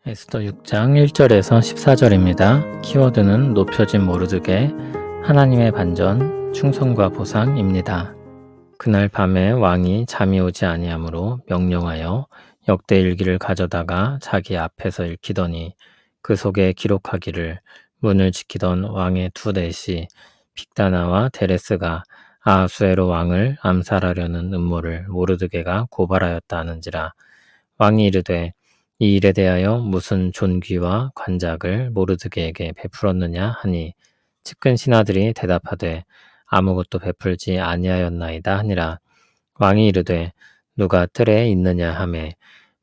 에스더 6장 1절에서 14절입니다. 키워드는 높여진 모르드게, 하나님의 반전, 충성과 보상입니다. 그날 밤에 왕이 잠이 오지 아니하므로 명령하여 역대 일기를 가져다가 자기 앞에서 읽히더니 그 속에 기록하기를 문을 지키던 왕의 두 내시 빅다나와 데레스가 아하수에로 왕을 암살하려는 음모를 모르드게가 고발하였다 하는지라. 왕이 이르되 이 일에 대하여 무슨 존귀와 관작을 모르드게에게 베풀었느냐 하니 측근 신하들이 대답하되 아무것도 베풀지 아니하였나이다 하니라. 왕이 이르되 누가 뜰에 있느냐 하매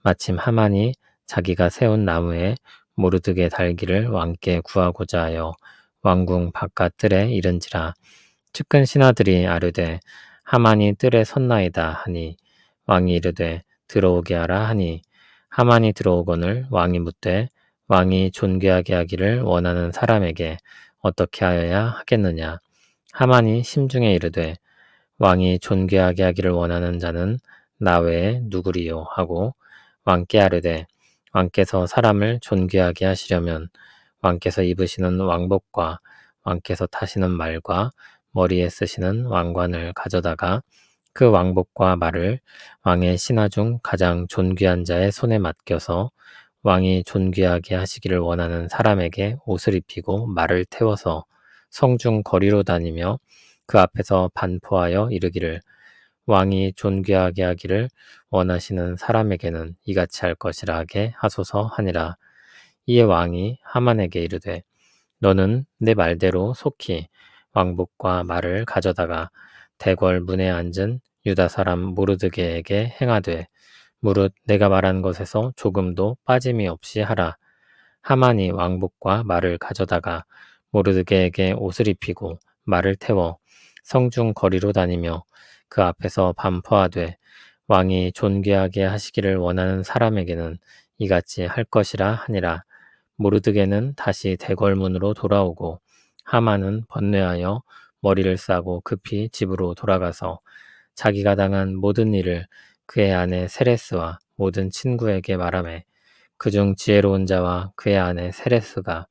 마침 하만이 자기가 세운 나무에 모르드게 달기를 왕께 구하고자 하여 왕궁 바깥 뜰에 이른지라. 측근 신하들이 아뢰되 하만이 뜰에 섰나이다 하니 왕이 이르되 들어오게 하라 하니 하만이 들어오거늘 왕이 묻되 왕이 존귀하게 하기를 원하는 사람에게 어떻게 하여야 하겠느냐. 하만이 심중에 이르되 왕이 존귀하게 하기를 원하는 자는 나 외에 누구리요 하고 왕께 아뢰되 왕께서 사람을 존귀하게 하시려면 왕께서 입으시는 왕복과 왕께서 타시는 말과 머리에 쓰시는 왕관을 가져다가 그 왕복과 말을 왕의 신하 중 가장 존귀한 자의 손에 맡겨서 왕이 존귀하게 하시기를 원하는 사람에게 옷을 입히고 말을 태워서 성중 거리로 다니며 그 앞에서 반포하여 이르기를 왕이 존귀하게 하기를 원하시는 사람에게는 이같이 할 것이라 하게 하소서 하니라. 이에 왕이 하만에게 이르되 너는 내 말대로 속히 왕복과 말을 가져다가 대궐 문에 앉은 유다 사람 모르드게에게 행하되 무릇 내가 말한 것에서 조금도 빠짐이 없이 하라. 하만이 왕복과 말을 가져다가 모르드게에게 옷을 입히고 말을 태워 성중 거리로 다니며 그 앞에서 반포하되 왕이 존귀하게 하시기를 원하는 사람에게는 이같이 할 것이라 하니라. 모르드게는 다시 대궐문으로 돌아오고 하만은 번뇌하여 머리를 싸고 급히 집으로 돌아가서 자기가 당한 모든 일을 그의 아내 세레스와 모든 친구에게 말하매 그중 지혜로운 자와 그의 아내 세레스가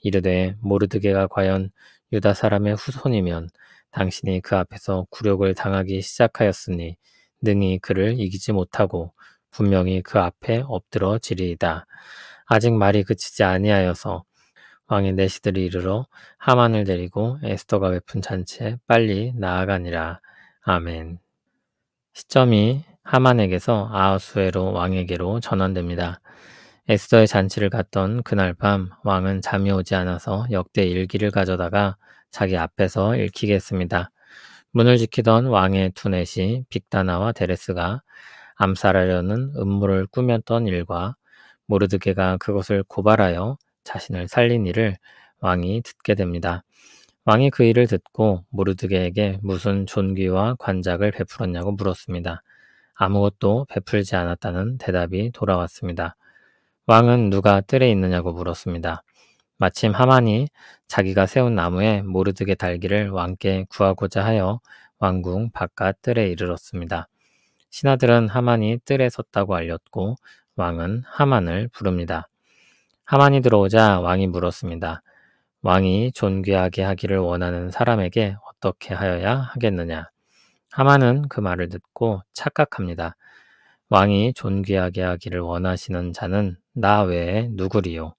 이르되 모르드게가 과연 유다 사람의 후손이면 당신이 그 앞에서 굴욕을 당하기 시작하였으니 능히 그를 이기지 못하고 분명히 그 앞에 엎드러지리이다. 아직 말이 그치지 아니하여서 왕의 내시들이 이르러 하만을 데리고 에스더가 베푼 잔치에 빨리 나아가니라. 아멘. 시점이 하만에게서 아하수에로 왕에게로 전환됩니다. 에스더의 잔치를 갔던 그날 밤 왕은 잠이 오지 않아서 역대 일기를 가져다가 자기 앞에서 읽히게 했습니다. 문을 지키던 왕의 두 넷이 빅다나와 데레스가 암살하려는 음모를 꾸몄던 일과 모르드게가 그것을 고발하여 자신을 살린 일을 왕이 듣게 됩니다. 왕이 그 일을 듣고 모르드게에게 무슨 존귀와 관작을 베풀었냐고 물었습니다. 아무것도 베풀지 않았다는 대답이 돌아왔습니다. 왕은 누가 뜰에 있느냐고 물었습니다. 마침 하만이 자기가 세운 나무에 모르드게 달기를 왕께 구하고자 하여 왕궁 바깥 뜰에 이르렀습니다. 신하들은 하만이 뜰에 섰다고 알렸고 왕은 하만을 부릅니다. 하만이 들어오자 왕이 물었습니다. 왕이 존귀하게 하기를 원하는 사람에게 어떻게 하여야 하겠느냐? 하만은 그 말을 듣고 착각합니다. 왕이 존귀하게 하기를 원하시는 자는 나 외에 누구리요?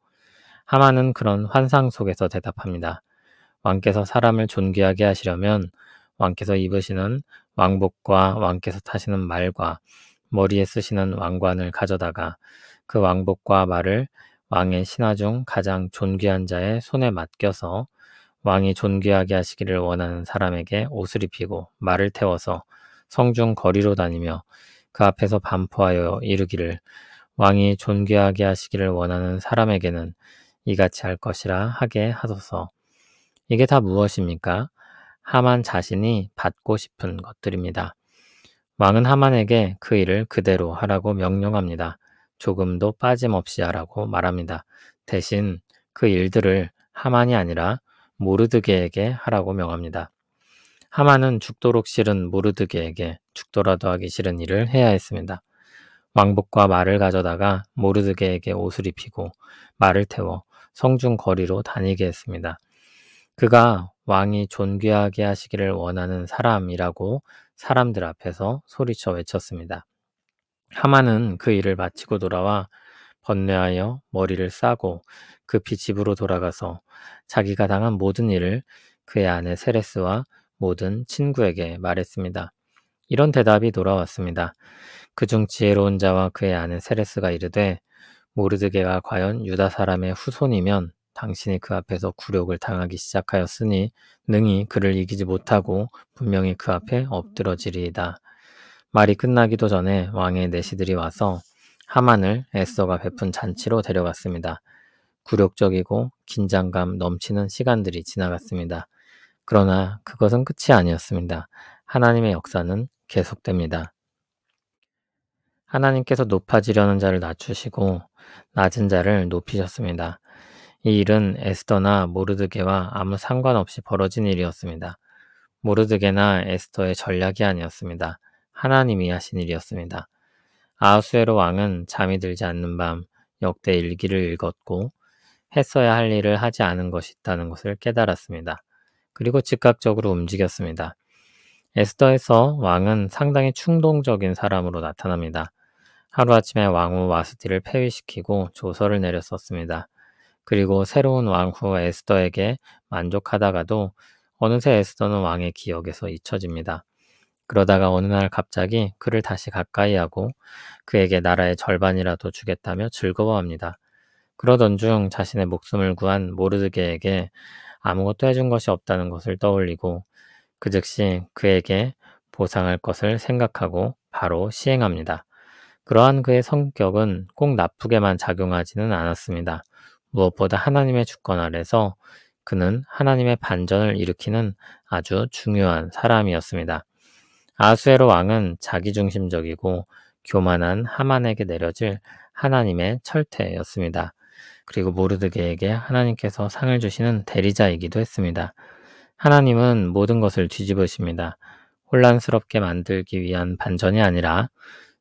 하만은 그런 환상 속에서 대답합니다. 왕께서 사람을 존귀하게 하시려면 왕께서 입으시는 왕복과 왕께서 타시는 말과 머리에 쓰시는 왕관을 가져다가 그 왕복과 말을 왕의 신하 중 가장 존귀한 자의 손에 맡겨서 왕이 존귀하게 하시기를 원하는 사람에게 옷을 입히고 말을 태워서 성중 거리로 다니며 그 앞에서 반포하여 이르기를 왕이 존귀하게 하시기를 원하는 사람에게는 이같이 할 것이라 하게 하소서. 이게 다 무엇입니까? 하만 자신이 받고 싶은 것들입니다. 왕은 하만에게 그 일을 그대로 하라고 명령합니다. 조금도 빠짐없이 하라고 말합니다. 대신 그 일들을 하만이 아니라 모르드게에게 하라고 명합니다. 하만은 죽도록 싫은 모르드게에게 죽더라도 하기 싫은 일을 해야 했습니다. 왕복과 말을 가져다가 모르드게에게 옷을 입히고 말을 태워 성중 거리로 다니게 했습니다. 그가 왕이 존귀하게 하시기를 원하는 사람이라고 사람들 앞에서 소리쳐 외쳤습니다. 하만은 그 일을 마치고 돌아와 번뇌하여 머리를 싸고 급히 집으로 돌아가서 자기가 당한 모든 일을 그의 아내 세레스와 모든 친구에게 말했습니다. 이런 대답이 돌아왔습니다. 그중 지혜로운 자와 그의 아내 세레스가 이르되 모르드게가 과연 유다 사람의 후손이면 당신이 그 앞에서 굴욕을 당하기 시작하였으니 능히 그를 이기지 못하고 분명히 그 앞에 엎드러지리이다. 말이 끝나기도 전에 왕의 내시들이 와서 하만을 에스더가 베푼 잔치로 데려갔습니다. 굴욕적이고 긴장감 넘치는 시간들이 지나갔습니다. 그러나 그것은 끝이 아니었습니다. 하나님의 역사는 계속됩니다. 하나님께서 높아지려는 자를 낮추시고 낮은 자를 높이셨습니다. 이 일은 에스더나 모르드게와 아무 상관없이 벌어진 일이었습니다. 모르드게나 에스더의 전략이 아니었습니다. 하나님이 하신 일이었습니다. 아하수에로 왕은 잠이 들지 않는 밤 역대 일기를 읽었고 했어야 할 일을 하지 않은 것이 있다는 것을 깨달았습니다. 그리고 즉각적으로 움직였습니다. 에스더에서 왕은 상당히 충동적인 사람으로 나타납니다. 하루아침에 왕후 와스티를 폐위시키고 조서를 내렸었습니다. 그리고 새로운 왕후 에스더에게 만족하다가도 어느새 에스더는 왕의 기억에서 잊혀집니다. 그러다가 어느 날 갑자기 그를 다시 가까이 하고 그에게 나라의 절반이라도 주겠다며 즐거워합니다. 그러던 중 자신의 목숨을 구한 모르드게에게 아무것도 해준 것이 없다는 것을 떠올리고 그 즉시 그에게 보상할 것을 생각하고 바로 시행합니다. 그러한 그의 성격은 꼭 나쁘게만 작용하지는 않았습니다. 무엇보다 하나님의 주권 아래서 그는 하나님의 반전을 일으키는 아주 중요한 사람이었습니다. 아하수에로 왕은 자기중심적이고 교만한 하만에게 내려질 하나님의 철퇴였습니다. 그리고 모르드게에게 하나님께서 상을 주시는 대리자이기도 했습니다. 하나님은 모든 것을 뒤집으십니다. 혼란스럽게 만들기 위한 반전이 아니라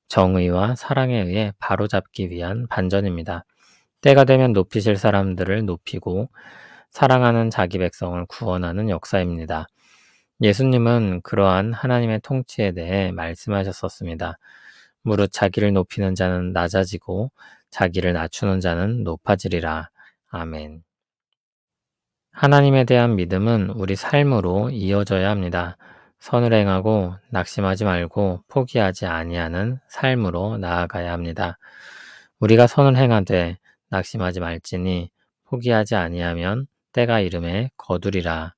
정의와 사랑에 의해 바로잡기 위한 반전입니다. 때가 되면 높이실 사람들을 높이고 사랑하는 자기 백성을 구원하는 역사입니다. 예수님은 그러한 하나님의 통치에 대해 말씀하셨었습니다. 무릇 자기를 높이는 자는 낮아지고 자기를 낮추는 자는 높아지리라. 아멘. 하나님에 대한 믿음은 우리 삶으로 이어져야 합니다. 선을 행하고 낙심하지 말고 포기하지 아니하는 삶으로 나아가야 합니다. 우리가 선을 행하되 낙심하지 말지니 포기하지 아니하면 때가 이름에 거두리라.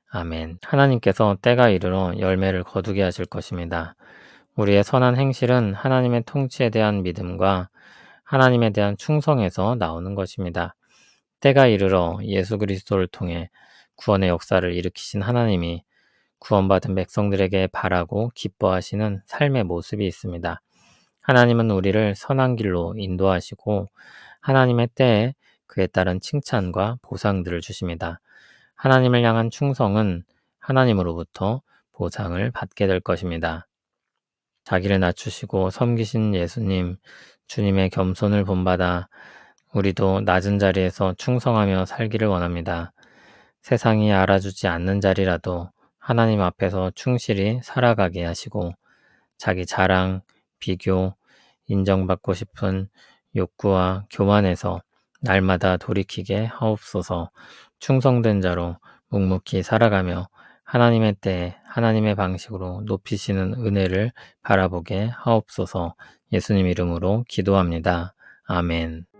아멘. 하나님께서 때가 이르러 열매를 거두게 하실 것입니다. 우리의 선한 행실은 하나님의 통치에 대한 믿음과 하나님에 대한 충성에서 나오는 것입니다. 때가 이르러 예수 그리스도를 통해 구원의 역사를 일으키신 하나님이 구원받은 백성들에게 바라고 기뻐하시는 삶의 모습이 있습니다. 하나님은 우리를 선한 길로 인도하시고 하나님의 때에 그에 따른 칭찬과 보상들을 주십니다. 하나님을 향한 충성은 하나님으로부터 보상을 받게 될 것입니다. 자기를 낮추시고 섬기신 예수님, 주님의 겸손을 본받아 우리도 낮은 자리에서 충성하며 살기를 원합니다. 세상이 알아주지 않는 자리라도 하나님 앞에서 충실히 살아가게 하시고 자기 자랑, 비교, 인정받고 싶은 욕구와 교만에서 날마다 돌이키게 하옵소서. 충성된 자로 묵묵히 살아가며 하나님의 때에 하나님의 방식으로 높이시는 은혜를 바라보게 하옵소서. 예수님 이름으로 기도합니다. 아멘.